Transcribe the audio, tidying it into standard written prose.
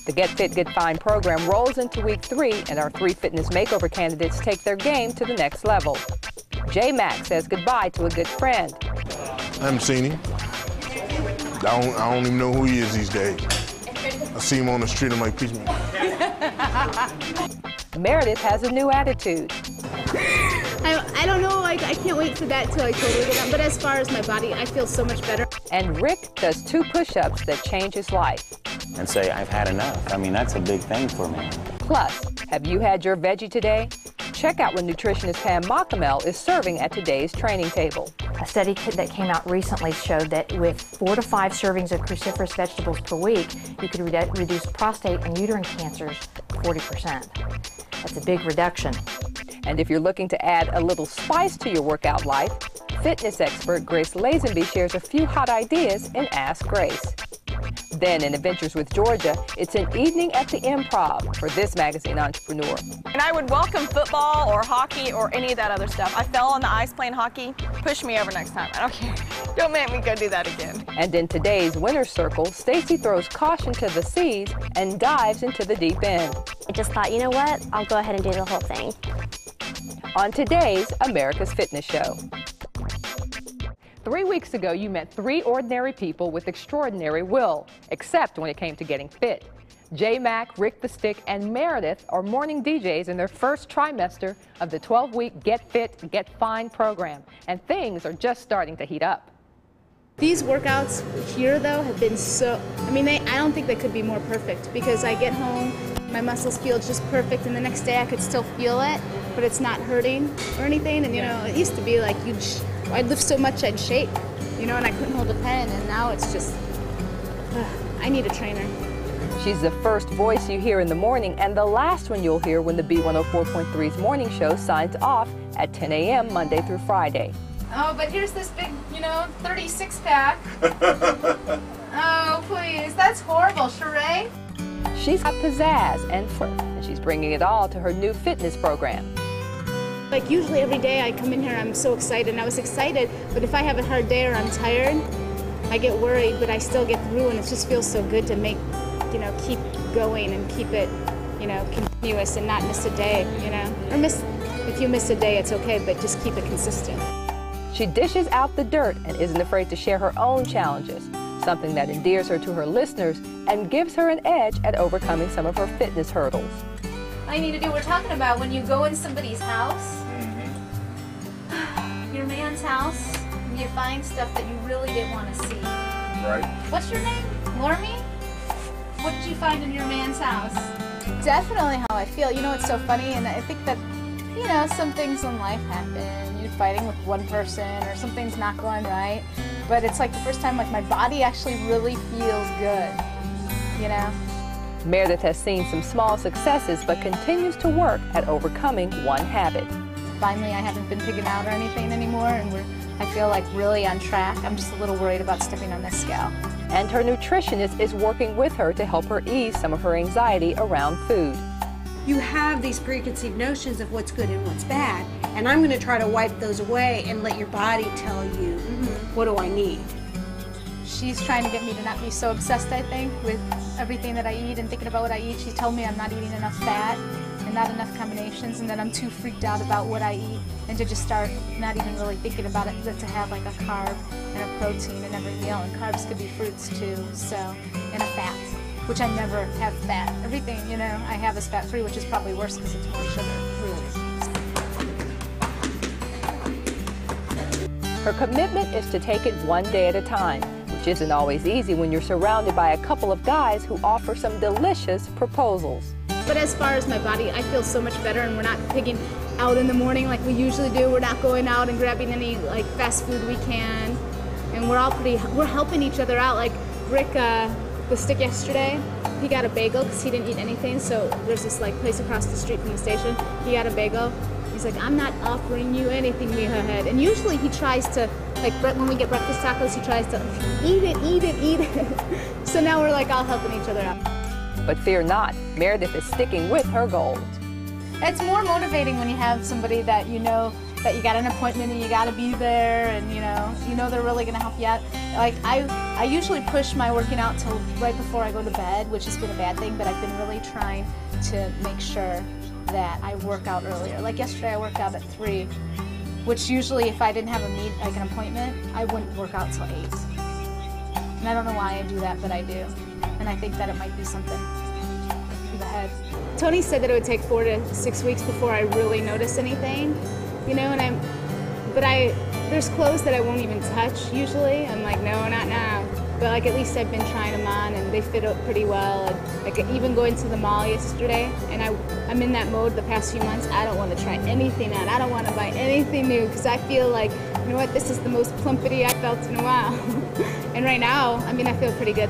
The Get Fit, Get Fine program rolls into week 3, and our 3 fitness makeover candidates take their game to the next level. J Mac says goodbye to a good friend. I haven't seen him. I don't even know who he is these days. I see him on the street, I'm like, peace, man. Meredith has a new attitude. I don't know, I can't wait for that till I totally get on. But as far as my body, I feel so much better. And Rick does 2 push-ups that change his life. And say, I've had enough. I mean, that's a big thing for me. Plus, have you had your veggie today? Check out what nutritionist Pam Mockamel is serving at today's training table. A study that came out recently showed that with 4 to 5 servings of cruciferous vegetables per week, you could reduce prostate and uterine cancers 40%. That's a big reduction. And if you're looking to add a little spice to your workout life, fitness expert Grace Lazenby shares a few hot ideas in Ask Grace. Then in Adventures with Georgia, it's an evening at the Improv for This Magazine entrepreneur. And I would welcome football or hockey or any of that other stuff. I fell on the ice playing hockey. Push me over next time. I don't care. Don't make me go do that again. And in today's winner's circle, Stacy throws caution to the seas and dives into the deep end. I just thought, you know what? I'll go ahead and do the whole thing. On today's America's Fitness Show. 3 weeks ago, you met 3 ordinary people with extraordinary will, except when it came to getting fit. J Mac, Rick the Stick, and Meredith are morning DJs in their first trimester of the 12-week Get Fit, Get Fine program, and things are just starting to heat up. These workouts here, though, have been so, I mean, I don't think they could be more perfect, because I get home, my muscles feel just perfect, and the next day I could still feel it, but it's not hurting or anything. And, you know, it used to be like I'd lift so much I'd shake, you know, and I couldn't hold a pen, and now it's just, I need a trainer. She's the first voice you hear in the morning and the last one you'll hear when the B104.3's morning show signs off at 10 a.m. Monday through Friday. Oh, but here's this big, you know, 36-pack. Oh, please, that's horrible, Sheree. She's got pizzazz and flirt, and she's bringing it all to her new fitness program. Like usually every day I come in here, I'm so excited, and I was excited, but if I have a hard day or I'm tired, I get worried, but I still get through, and it just feels so good to make, you know, keep going and keep it, you know, continuous and not miss a day, you know. Or if you miss a day, it's okay, but just keep it consistent. She dishes out the dirt and isn't afraid to share her own challenges, something that endears her to her listeners and gives her an edge at overcoming some of her fitness hurdles. I need to do what we're talking about when you go in somebody's house, your man's house, and you find stuff that you really didn't want to see. Right. What's your name? Lormy? What did you find in your man's house? Definitely how I feel. You know, it's so funny, and I think that, you know, some things in life happen. You're fighting with one person, or something's not going right, but it's like the first time, like, my body actually really feels good, you know? Meredith has seen some small successes, but continues to work at overcoming one habit. Finally, I haven't been pigging out or anything anymore, and I feel like really on track. I'm just a little worried about stepping on this scale. And her nutritionist is working with her to help her ease some of her anxiety around food. You have these preconceived notions of what's good and what's bad, and I'm going to try to wipe those away and let your body tell you, what do I need? She's trying to get me to not be so obsessed, I think, with everything that I eat and thinking about what I eat. She's told me I'm not eating enough fat and not enough combinations, and that I'm too freaked out about what I eat, and to just start not even really thinking about it, but to have like a carb and a protein in every meal. And carbs could be fruits too, so, and a fat, which I never have fat. Everything, you know, I have is fat-free, which is probably worse because it's more sugar. Her commitment is to take it one day at a time, which isn't always easy when you're surrounded by a couple of guys who offer some delicious proposals. But as far as my body, I feel so much better, and we're not pigging out in the morning like we usually do. We're not going out and grabbing any like fast food we can, and we're helping each other out. Like Rick, the Stick yesterday, he got a bagel because he didn't eat anything. So there's this like place across the street from the station. He got a bagel. He's like, I'm not offering you anything, Mija. And usually he tries to, like when we get breakfast tacos, he tries to eat it, eat it, eat it. So now we're like all helping each other out. But fear not, Meredith is sticking with her goals. It's more motivating when you have somebody that you know that you got an appointment and you got to be there, and you know they're really going to help you out. Like I usually push my working out till right before I go to bed, which has been a bad thing, but I've been really trying to make sure that I work out earlier. Like yesterday I worked out at 3, which usually if I didn't have an appointment, I wouldn't work out till 8. And I don't know why I do that, but I do. And I think that it might be something to the head. Tony said that it would take 4 to 6 weeks before I really notice anything, you know, and there's clothes that I won't even touch usually. I'm like, no, not now. But like at least I've been trying them on and they fit up pretty well. And like even going to the mall yesterday, and I'm in that mode the past few months. I don't want to try anything on. I don't want to buy anything new because I feel like, you know what, this is the most plumpity I've felt in a while. And right now, I mean, I feel pretty good.